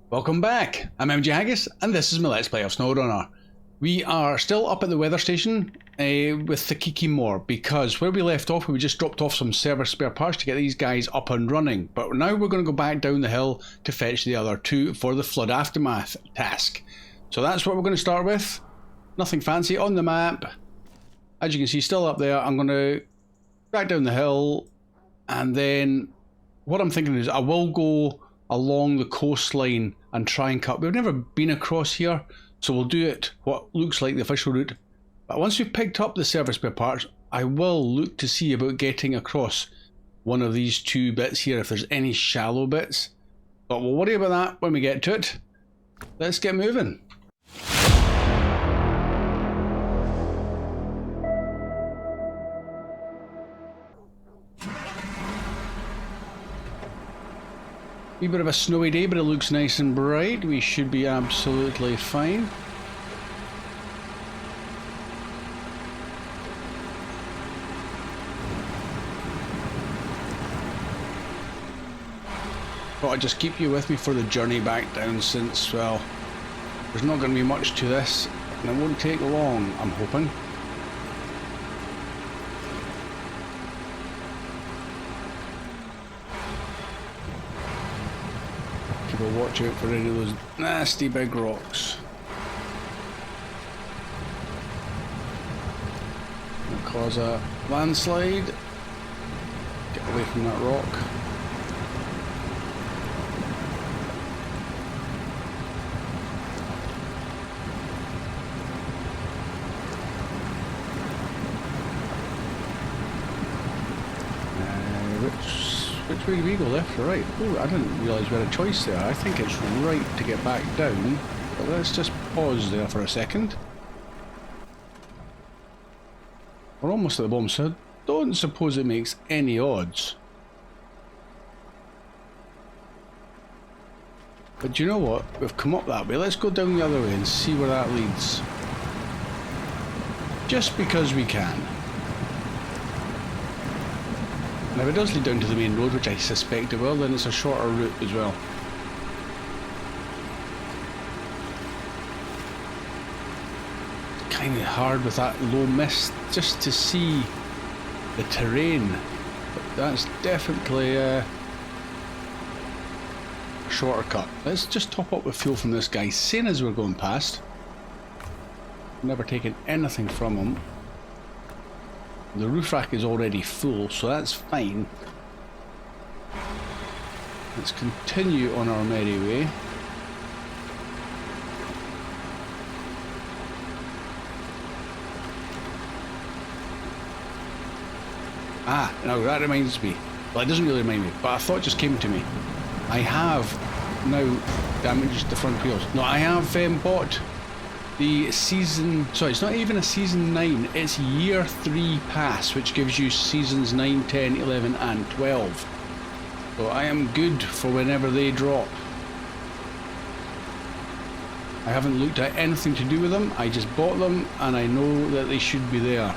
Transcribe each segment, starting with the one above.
Welcome back, I'm MJ Haggis and this is my Let's Play of Snowrunner. We are still up at the weather station with the Kiki Moor because where we left off we just dropped off some server spare parts to get these guys up and running, but now we're going to go back down the hill to fetch the other two for the flood aftermath task. So that's what we're going to start with. Nothing fancy on the map. As you can see, still up there. I'm going to back down the hill, and then what I'm thinking is I will go along the coastline and try and cut. We've never been across here, so we'll do it what looks like the official route. But once we've picked up the service spare parts, I will look to see about getting across one of these two bits here if there's any shallow bits. But we'll worry about that when we get to it. Let's get moving. Wee bit of a snowy day, but it looks nice and bright. We should be absolutely fine. Thought I'd just keep you with me for the journey back down since, well, there's not going to be much to this, and it won't take long, I'm hoping. But watch out for any of those nasty big rocks. It'll cause a landslide. Get away from that rock. Which way do we go, left or right? Oh, I didn't realise we had a choice there. I think it's right to get back down, but let's just pause there for a second. We're almost at the bottom, so I don't suppose it makes any odds. But do you know what? We've come up that way. Let's go down the other way and see where that leads. Just because we can. Now if it does lead down to the main road, which I suspect it will, then it's a shorter route as well. Kind of hard with that low mist just to see the terrain, but that's definitely a shorter cut. Let's just top up with fuel from this guy, same as we're going past. Never taken anything from him. The roof rack is already full, so that's fine. Let's continue on our merry way. Ah, now that reminds me. Well, it doesn't really remind me, but a thought just came to me. I have now damaged the front wheels. No, I have bought the season, sorry, it's not even a season 9, it's year 3 pass, which gives you seasons 9, 10, 11 and 12. So I am good for whenever they drop. I haven't looked at anything to do with them, I just bought them and I know that they should be there.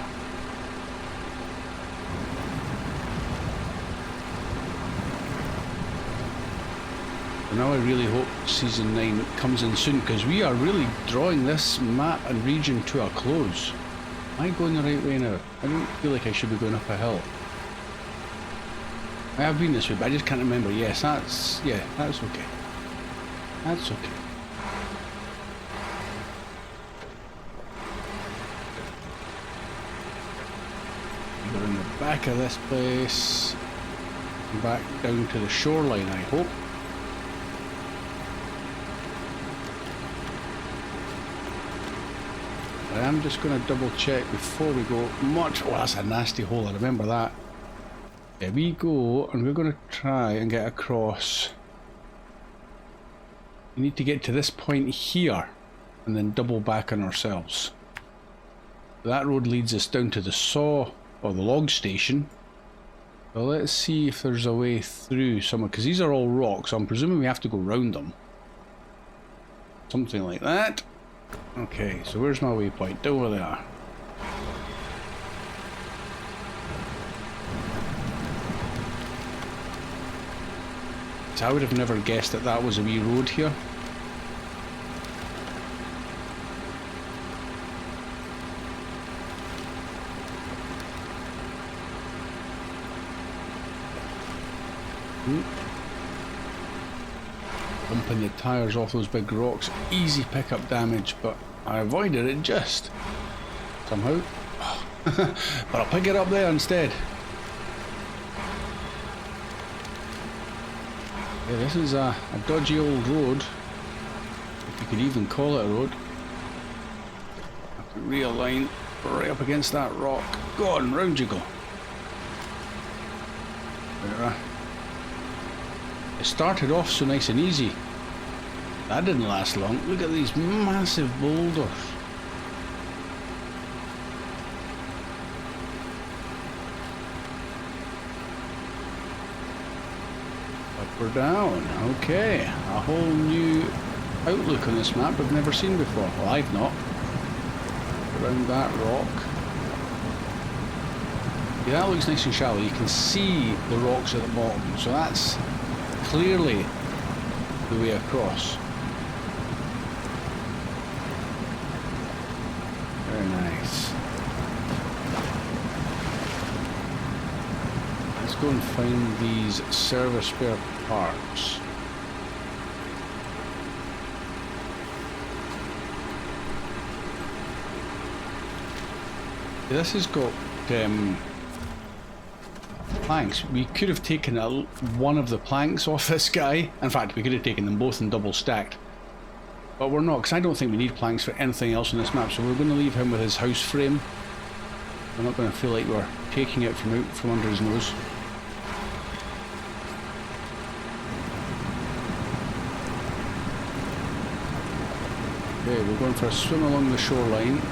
Now I really hope season 9 comes in soon, because we are really drawing this map and region to a close. Am I going the right way now? I don't feel like I should be going up a hill. I have been this way, but I just can't remember. Yes, that's okay. That's okay. We're in the back of this place. Back down to the shoreline, I hope. I'm just going to double check before we go much. Oh, that's a nasty hole, I remember that. There we go, and we're going to try and get across. We need to get to this point here and then double back on ourselves. That road leads us down to the saw or the log station. So let's see if there's a way through somewhere, because these are all rocks, so I'm presuming we have to go round them. Something like that. Okay, so where's my waypoint? Over there. I would have never guessed that that was a wee road here. Bumping the tyres off those big rocks. Easy pickup damage, but I avoided it just somehow. But I'll pick it up there instead. Yeah, this is a dodgy old road, if you could even call it a road. I have to realign right up against that rock. Go on, round you go. There. It started off so nice and easy. That didn't last long. Look at these massive boulders. Up or down. Okay. A whole new outlook on this map we've never seen before. Well, I've not. Around that rock. Yeah, that looks nice and shallow. You can see the rocks at the bottom, so that's clearly the way across. Very nice. Let's go and find these service spare parts. This has got planks. We could have taken one of the planks off this guy. In fact, we could have taken them both and double stacked. But we're not, because I don't think we need planks for anything else on this map, so we're going to leave him with his house frame. We're not going to feel like we're taking it from under his nose. Okay, we're going for a swim along the shoreline.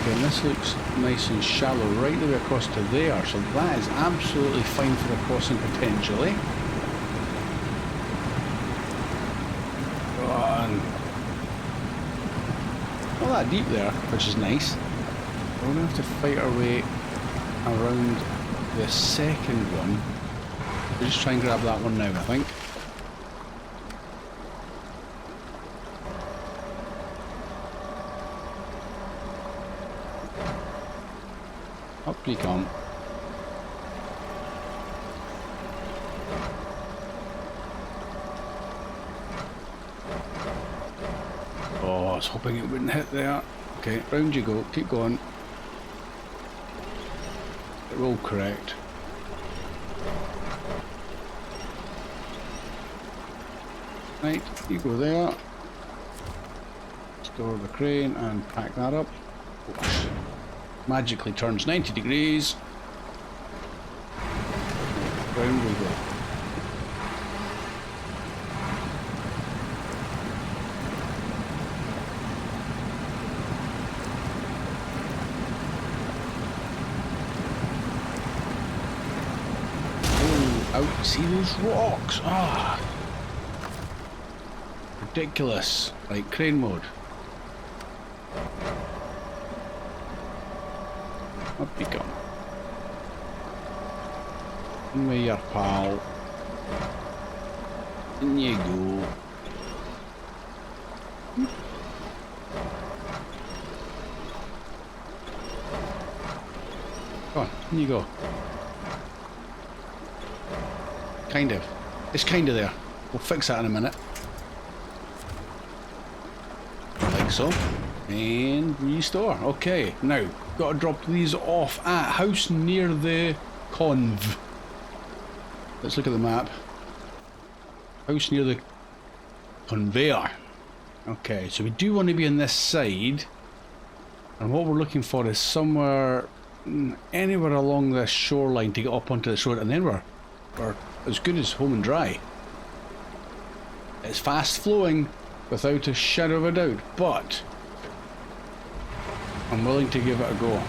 And this looks nice and shallow right the way across to there, so that is absolutely fine for a crossing potentially. Go on. Not that deep there, which is nice. We're going to have to fight our way around the second one. We'll just try and grab that one now, I think. Up you come. Oh, I was hoping it wouldn't hit there. Okay, round you go. Keep going. It will correct. Right, you go there. Store the crane and pack that up. Oops. Magically turns 90 degrees. Round we go. Oh, out, see those rocks? Ah, ridiculous. Right, crane mode. Up you come. In with your pal. In you go. Come on, in you go. Kind of. It's kind of there. We'll fix that in a minute. Like so. And restore. Okay, now got to drop these off at house near the conv. Let's look at the map. House near the conveyor. Okay, so we do want to be on this side, and what we're looking for is somewhere, anywhere along this shoreline to get up onto this road, and then we're as good as home and dry. It's fast flowing without a shadow of a doubt, but I'm willing to give it a go.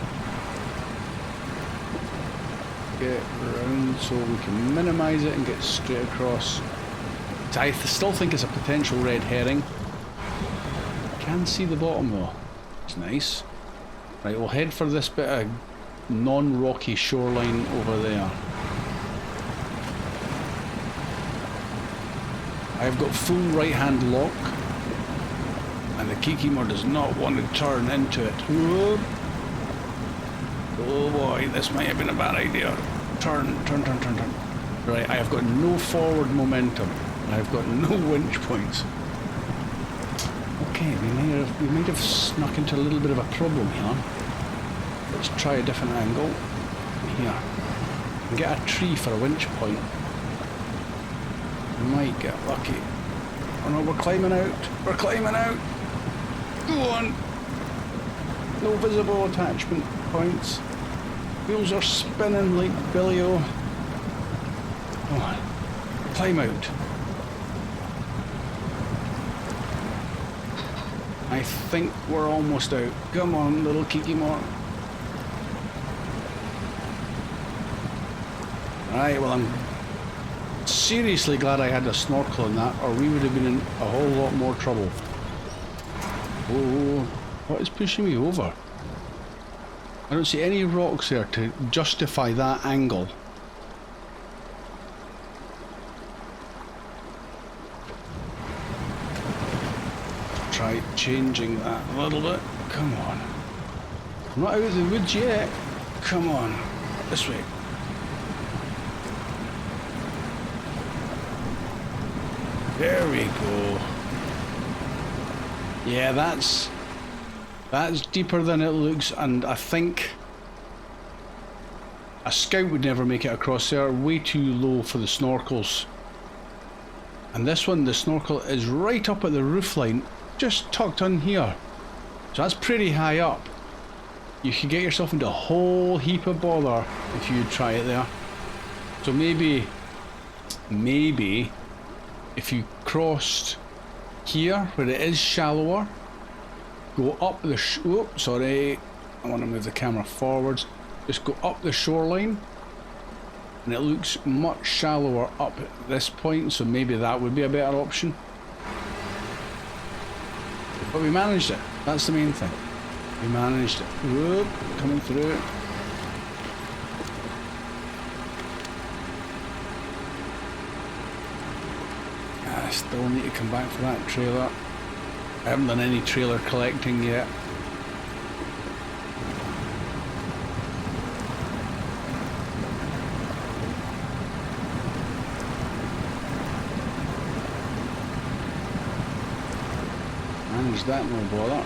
Get around so we can minimise it and get straight across. I still think it's a potential red herring. Can see the bottom though. It's nice. Right, we'll head for this bit of non-rocky shoreline over there. I've got full right hand lock, and the Kikimor does not want to turn into it. Whoop. Oh boy, this might have been a bad idea. Turn, turn, turn, turn, turn. Right, I have got no forward momentum. I've got no winch points. Okay, we might have snuck into a little bit of a problem here. Let's try a different angle. Here. Get a tree for a winch point. We might get lucky. Oh no, we're climbing out. We're climbing out. Go on. No visible attachment points. Wheels are spinning like Billy-O. Come on. Climb out. I think we're almost out. Come on, little Kiki More. Right, well, I'm seriously glad I had a snorkel on that, or we would have been in a whole lot more trouble. Oh, what is pushing me over? I don't see any rocks there to justify that angle. Try changing that a little bit. Come on. I'm not out of the woods yet. Come on. This way. There we go. Yeah, that's deeper than it looks, and I think a scout would never make it across there. Way too low for the snorkels. And this one, the snorkel is right up at the roofline, just tucked in here. So that's pretty high up. You could get yourself into a whole heap of bother if you try it there. So maybe if you crossed here where it is shallower, go up the sorry, I want to move the camera forwards. Just go up the shoreline, and it looks much shallower up at this point, so maybe that would be a better option. But we managed it. That's the main thing. We managed it. Whoop, coming through. I still need to come back for that trailer. I haven't done any trailer collecting yet. Manage that, no bother.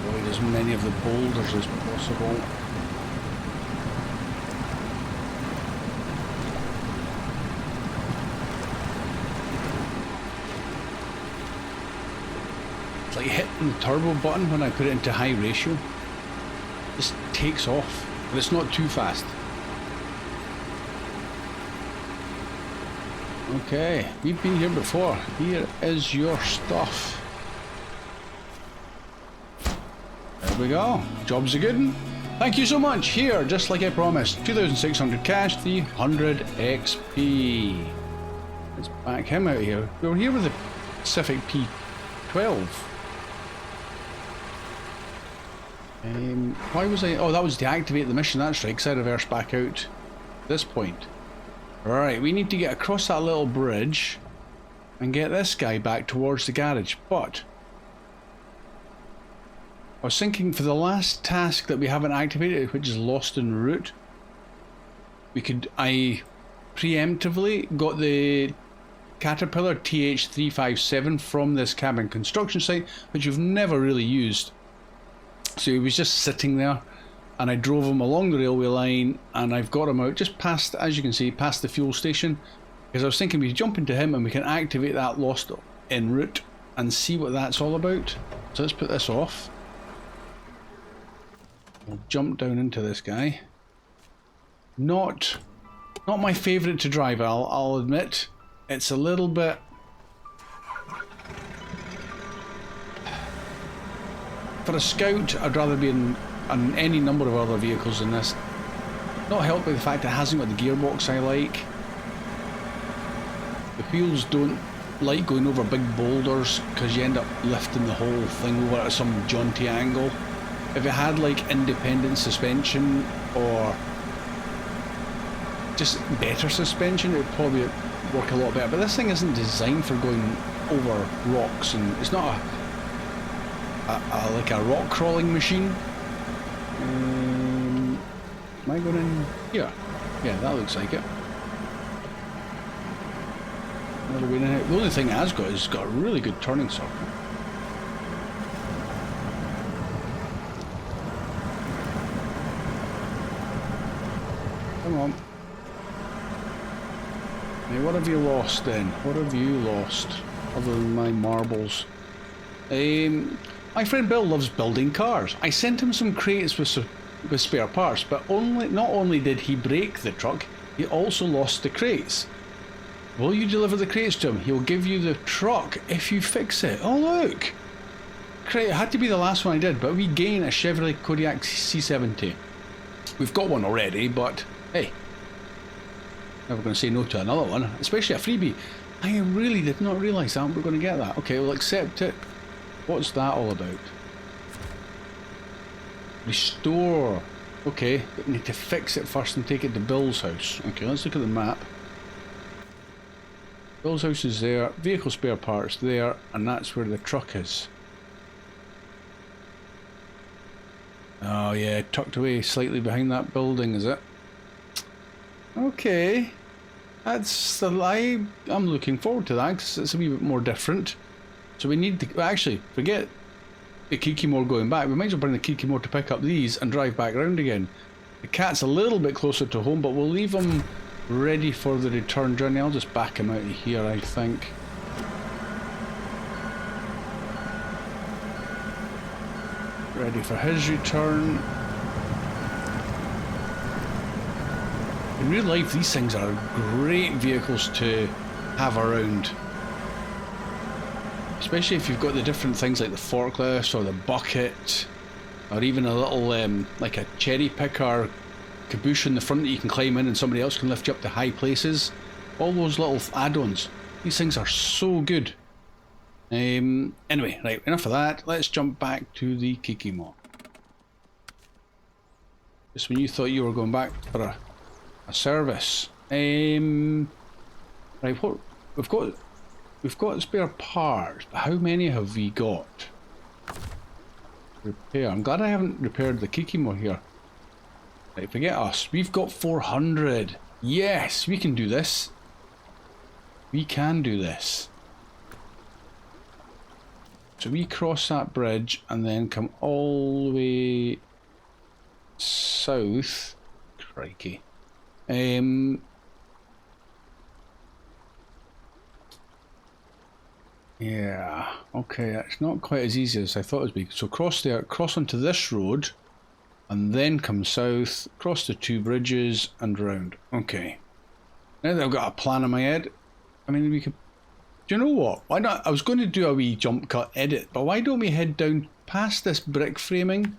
Avoid as many of the boulders as possible. It's like hitting the turbo button when I put it into high ratio. Just takes off, but it's not too fast. Okay, we've been here before. Here is your stuff. There we go. Job's a good one. Thank you so much. Here, just like I promised, 2,600 cash, 300 XP. Let's back him out here. We were here with the Pacific P12. Why was I... Oh, that was to activate the mission, that's right, because I reversed back out this point. Alright, we need to get across that little bridge and get this guy back towards the garage, but I was thinking for the last task that we haven't activated, which is lost en route, I preemptively got the Caterpillar TH357 from this cabin construction site, which we've never really used. So he was just sitting there, and I drove him along the railway line, and I've got him out just past, as you can see, past the fuel station, because I was thinking we jump into him and we can activate that lost en route and see what that's all about. So let's put this off. We'll jump down into this guy. Not my favourite to drive, I'll admit. It's a little bit... For a scout, I'd rather be in any number of other vehicles than this. Not helped by the fact it hasn't got the gearbox I like. The wheels don't like going over big boulders because you end up lifting the whole thing over at some jaunty angle. If it had like independent suspension or just better suspension, it would probably work a lot better. But this thing isn't designed for going over rocks, and it's not like a rock crawling machine. Am I going in here? Yeah, that looks like it. Another way in it. The only thing it has got is it's got a really good turning circle. Come on. Now, what have you lost then? What have you lost? Other than my marbles. My friend Bill loves building cars. I sent him some crates with spare parts, but not only did he break the truck, he also lost the crates. Will you deliver the crates to him? He'll give you the truck if you fix it. Oh look! Crate, it had to be the last one I did, but we gain a Chevrolet Kodiak C70. We've got one already, but hey, never going to say no to another one, especially a freebie. I really did not realise that we're going to get that. Okay, we'll accept it. What's that all about? Restore. Okay, but we need to fix it first and take it to Bill's house. Okay, let's look at the map. Bill's house is there, vehicle spare parts there, and that's where the truck is. Oh yeah, tucked away slightly behind that building, is it? Okay. That's the lie. I'm looking forward to that because it's a wee bit more different. So we need to, well, actually, forget the Kikimore going back. We might as well bring the Kikimore to pick up these and drive back round again. The cat's a little bit closer to home, but we'll leave him ready for the return journey. I'll just back him out of here, I think. Ready for his return. In real life, these things are great vehicles to have around. Especially if you've got the different things like the forklift or the bucket, or even a little, like a cherry picker caboose in the front that you can climb in and somebody else can lift you up to high places. All those little add-ons. These things are so good. Anyway, right, enough of that. Let's jump back to the Kikimore. Just when you thought you were going back for a service. Right, what we've got spare parts, but how many have we got? Repair. I'm glad I haven't repaired the Kikimore here. Right, forget us. We've got 400. Yes, we can do this. We can do this. So we cross that bridge and then come all the way south. Crikey. Yeah, okay, it's not quite as easy as I thought it would be. So cross there, cross onto this road, and then come south, cross the two bridges, and round. Okay. Now that I've got a plan in my head, I mean, we could... Do you know what? Why not? I was going to do a wee jump cut edit, but why don't we head down past this brick framing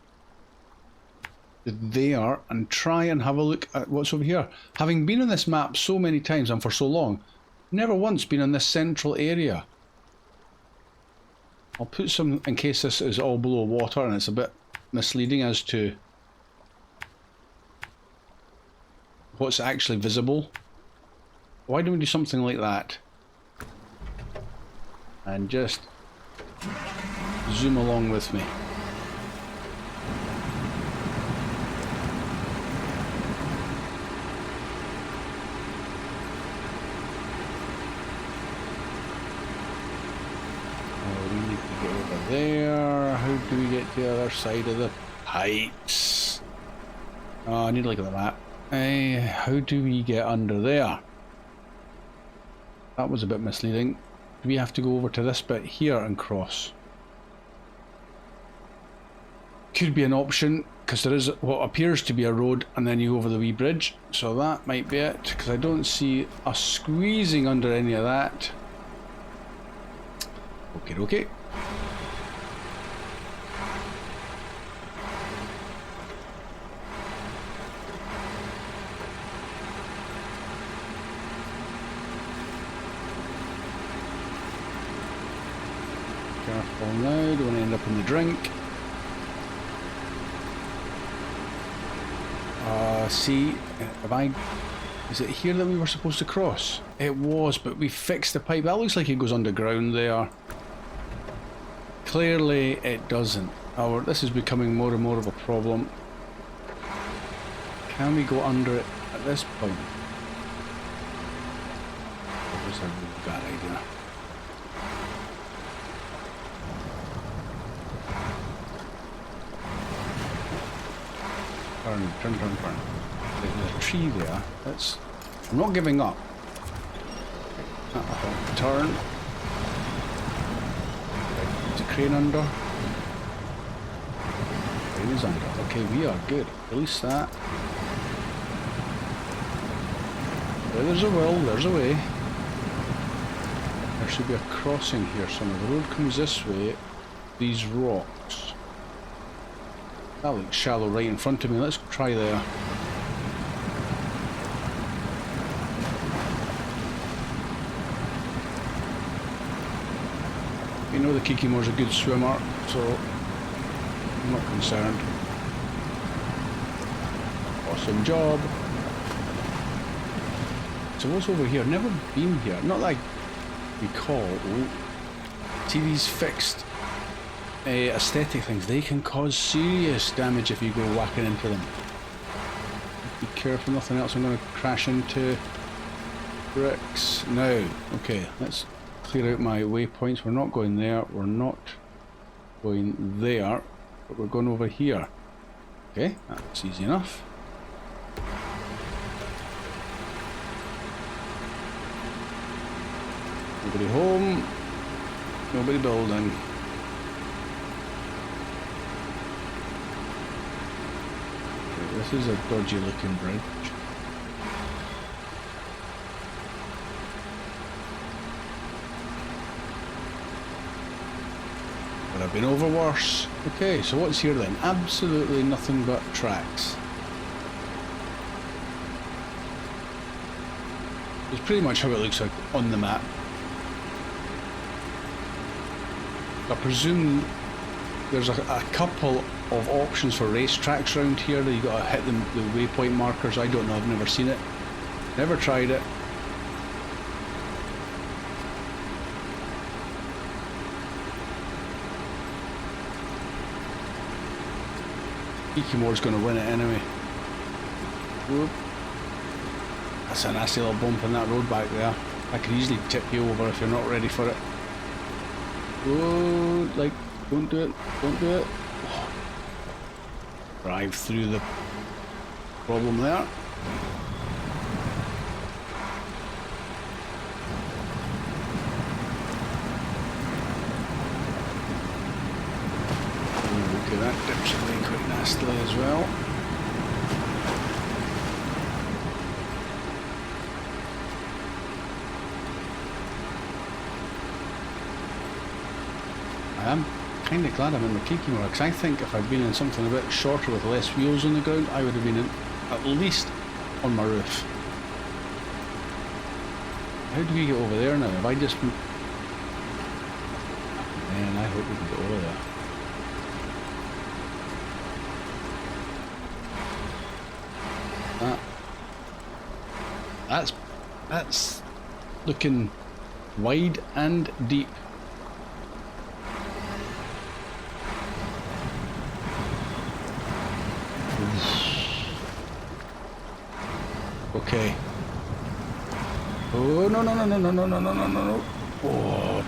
there and try and have a look at what's over here. Having been on this map so many times and for so long, never once been in this central area. I'll put some, in case this is all below water and it's a bit misleading as to what's actually visible. Why don't we do something like that? And just zoom along with me. There, how do we get to the other side of the pipes? Oh, I need to look at the map. How do we get under there? That was a bit misleading. Do we have to go over to this bit here and cross? Could be an option, because there is what appears to be a road and then you go over the wee bridge. So that might be it, because I don't see us squeezing under any of that. Okay, okay. Careful now, don't want to end up in the drink. See, is it here that we were supposed to cross? It was, but we fixed the pipe. That looks like it goes underground there. Clearly it doesn't. This is becoming more and more of a problem. Can we go under it at this point? That was a really bad idea. Turn. There's a tree there. I'm not giving up. Turn. Is the crane under? Crane is under. Okay, we are good. Release that. Where there's a will, there's a way. There should be a crossing here somewhere. The road comes this way. These rocks. That looks shallow right in front of me. Let's try there. You know the Kikimore's a good swimmer, so I'm not concerned. Awesome job. So what's over here? Never been here. Not like I recall. See these fixed aesthetic things, they can cause serious damage if you go whacking into them. Be careful, nothing else I'm going to crash into. Bricks. Now, okay, let's clear out my waypoints. We're not going there, we're not going there, but we're going over here. Okay, that's easy enough. Nobody home, nobody building. This is a dodgy looking bridge. But I've been over worse. Okay, so what's here then? Absolutely nothing but tracks. It's pretty much how it looks like on the map. I presume there's a couple of options for racetracks around here that you got to hit the waypoint markers. I don't know, I've never seen it, never tried it. Kikimore's going to win it anyway. Whoop. That's a nasty little bump in that road back there. I could easily tip you over if you're not ready for it. Whoa, like, don't do it, don't do it. Drive through the problem there. Ooh, okay, that dips away quite nastily as well. I am kind of glad I'm in the Kikimore, because I think if I'd been in something a bit shorter with less wheels on the ground, I would have been in, at least on my roof. How do we get over there now? Have I just... Man, I hope we can get over there. That's looking wide and deep. Okay. Oh, no. Oh.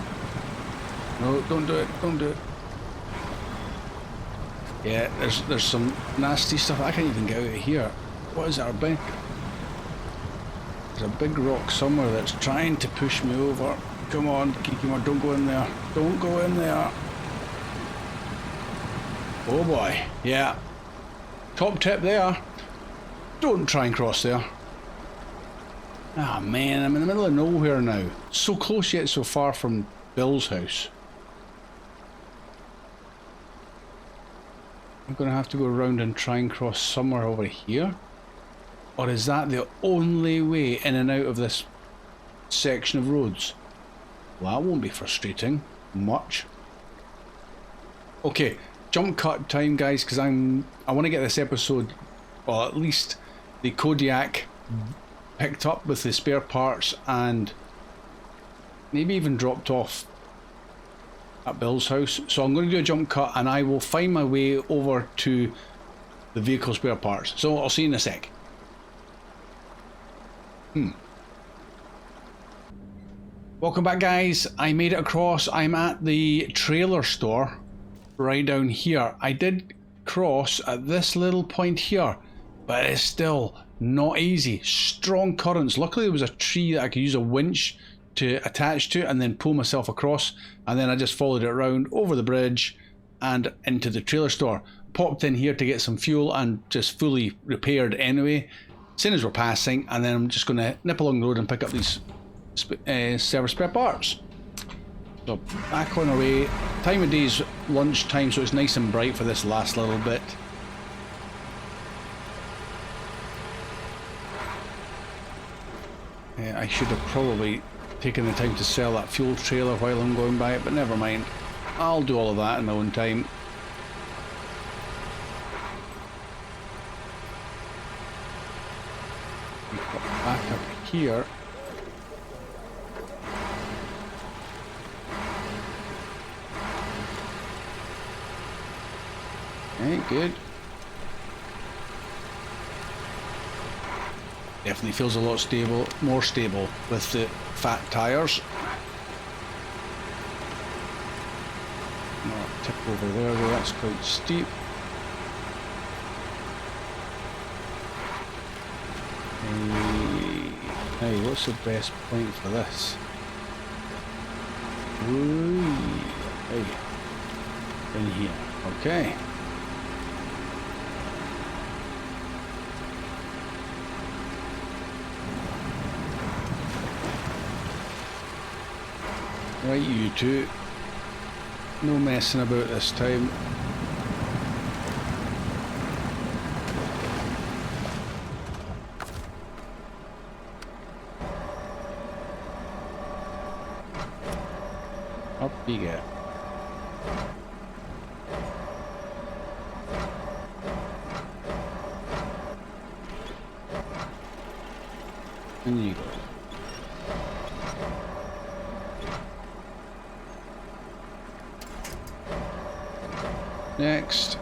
No, don't do it, don't do it. Yeah, there's some nasty stuff. I can't even get out of here. What is that, big? There's a big rock somewhere that's trying to push me over. Come on, Kikimore, don't go in there. Don't go in there. Oh boy, yeah. Top tip there. Don't try and cross there. Ah man, I'm in the middle of nowhere now. So close yet so far from Bill's house. I'm gonna have to go around and try and cross somewhere over here. Or is that the only way in and out of this section of roads? Well, that won't be frustrating much. Okay, jump cut time, guys, because I want to get this episode, well, at least the Kodiak picked up with the spare parts and maybe even dropped off at Bill's house. So I'm going to do a jump cut and I will find my way over to the vehicle spare parts. So I'll see you in a sec. Welcome back, guys. I made it across. I'm at the trailer store right down here. I did cross at this little point here, but it's still not easy. Strong currents. Luckily there was a tree that I could use a winch to attach to and then pull myself across, and then I just followed it around over the bridge and into the trailer store. Popped in here to get some fuel and just fully repaired anyway, as soon as we're passing, and then I'm just going to nip along the road and pick up these service spare parts. So back on our way. Time of day is lunchtime, so it's nice and bright for this last little bit. I should have probably taken the time to sell that fuel trailer while I'm going by it, but never mind. I'll do all of that in my own time. Back up here. Okay, good. Definitely feels a lot stable, more stable with the fat tires. Tip over there though, that's quite steep. Hey, what's the best point for this? Ooh, hey, in here, okay. Right, you two. No messing about this time. Up you get. And you go. Next.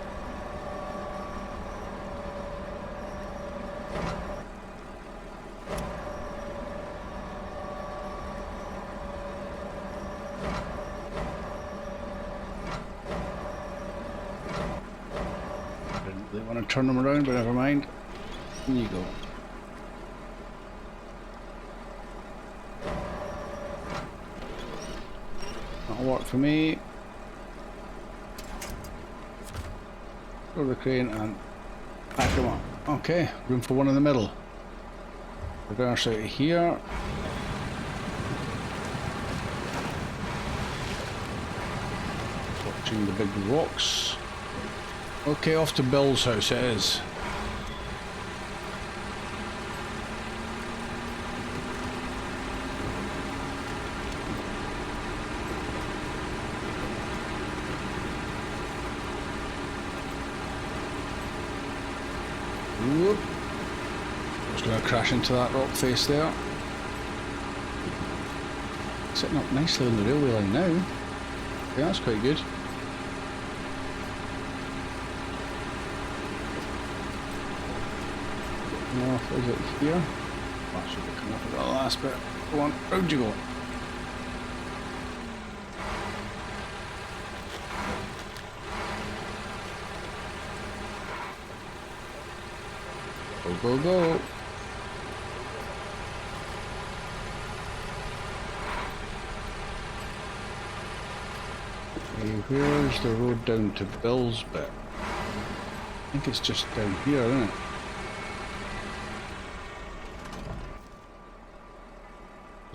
Didn't really want to turn them around, but never mind. In you go. That'll work for me. Over the crane and back them up. Okay, room for one in the middle. Reverse out of here. Watching the big rocks. Okay, off to Bill's house it is. Whoop. Just going to crash into that rock face there. Sitting up nicely on the railway line now. Yeah, that's quite good. North, is it here? That should be coming up at the last bit. Go on, round you go. Go, go, go. Okay, where's the road down to Bill's bit? I think it's just down here, isn't it?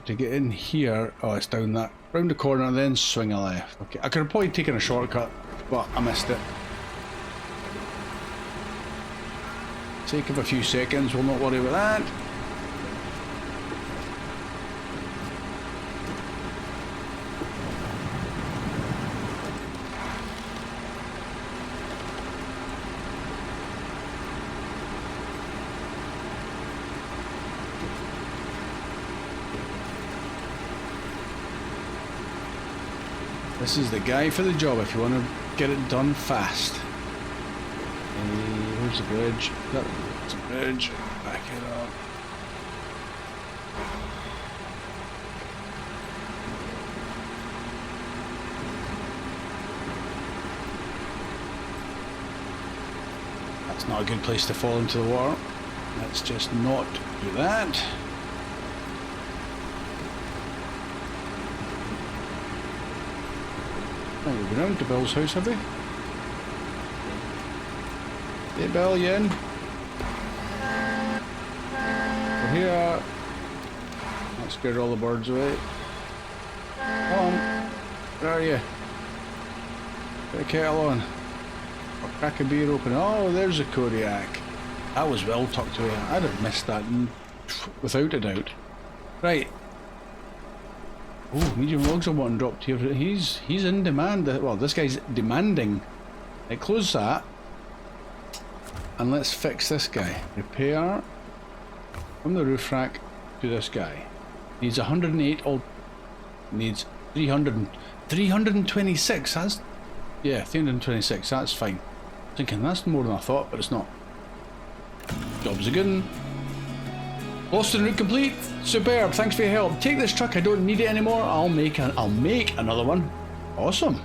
To get in here, oh, it's down that, round the corner and then swing a left. Okay, I could have probably taken a shortcut, but I missed it. Sake of a few seconds, we'll not worry about that. This is the guy for the job if you want to get it done fast. Where's the bridge? That's a bridge. Back it up. That's not a good place to fall into the water. Let's just not do that. Oh, we've been round to Bill's house, have we? Hey Bill, you in? We're here. That scared all the birds away. Come on. Where are you? Get a kettle on. Or crack a beer open. Oh, there's a Kodiak. That was well tucked away. I'd have missed that without a doubt. Right. Oh, medium logs are wanting dropped here. He's in demand. Well, this guy's demanding. Right, close that. And let's fix this guy. Repair from the roof rack to this guy. Needs 108. Needs 326. That's, yeah, 326. That's fine. Thinking that's more than I thought, but it's not. Job's a good one. Lost en route complete. Superb. Thanks for your help. Take this truck. I don't need it anymore. I'll make another one. Awesome.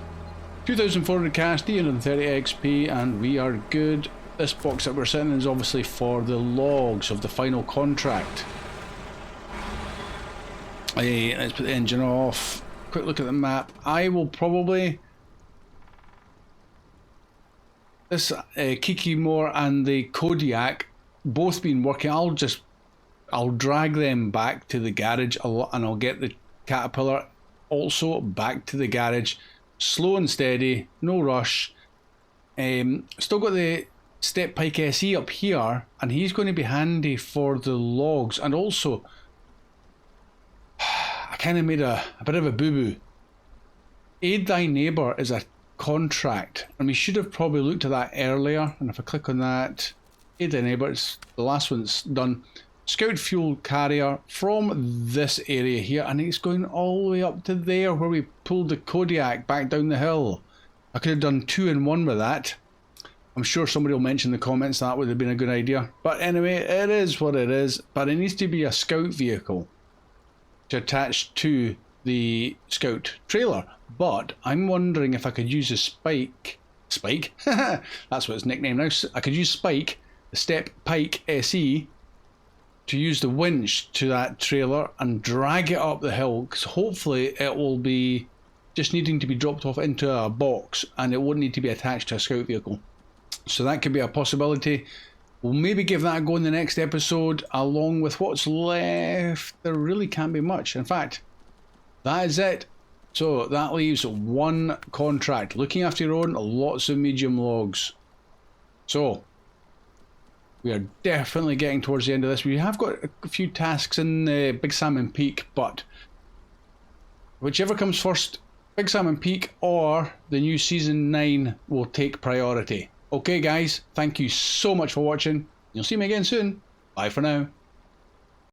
2,400 cash, 330 XP, and we are good. This box that we're sitting in is obviously for the logs of the final contract. Let's put the engine off. Quick look at the map. I will probably... This Kikimor and the Kodiak both been working. I'll drag them back to the garage a lot, and I'll get the Caterpillar also back to the garage. Slow and steady, no rush. Still got the Step Pike SE up here, and he's going to be handy for the logs. And also, I kind of made a bit of a boo-boo. Aid Thy Neighbour is a contract, and we should have probably looked at that earlier. And if I click on that, Aid Thy Neighbour, it's the last one that's done. Scout fuel carrier from this area here, and it's going all the way up to there where we pulled the Kodiak back down the hill. I could have done 2 in 1 with that. I'm sure somebody will mention in the comments that would have been a good idea. But anyway, it is what it is. But it needs to be a scout vehicle to attach to the scout trailer. But I'm wondering if I could use a Spike. That's what it's nicknamed now. I could use Spike, the Step Pike SE, to use the winch to that trailer and drag it up the hill, because hopefully it will be just needing to be dropped off into a box and it won't need to be attached to a scout vehicle. So that could be a possibility. We'll maybe give that a go in the next episode along with what's left. There really can't be much. In fact, that is it. So that leaves one contract. Looking after your own, lots of medium logs. So we are definitely getting towards the end of this. We have got a few tasks in Big Salmon Peak, but whichever comes first, Big Salmon Peak or the new Season 9 will take priority. Okay guys, thank you so much for watching. You'll see me again soon. Bye for now.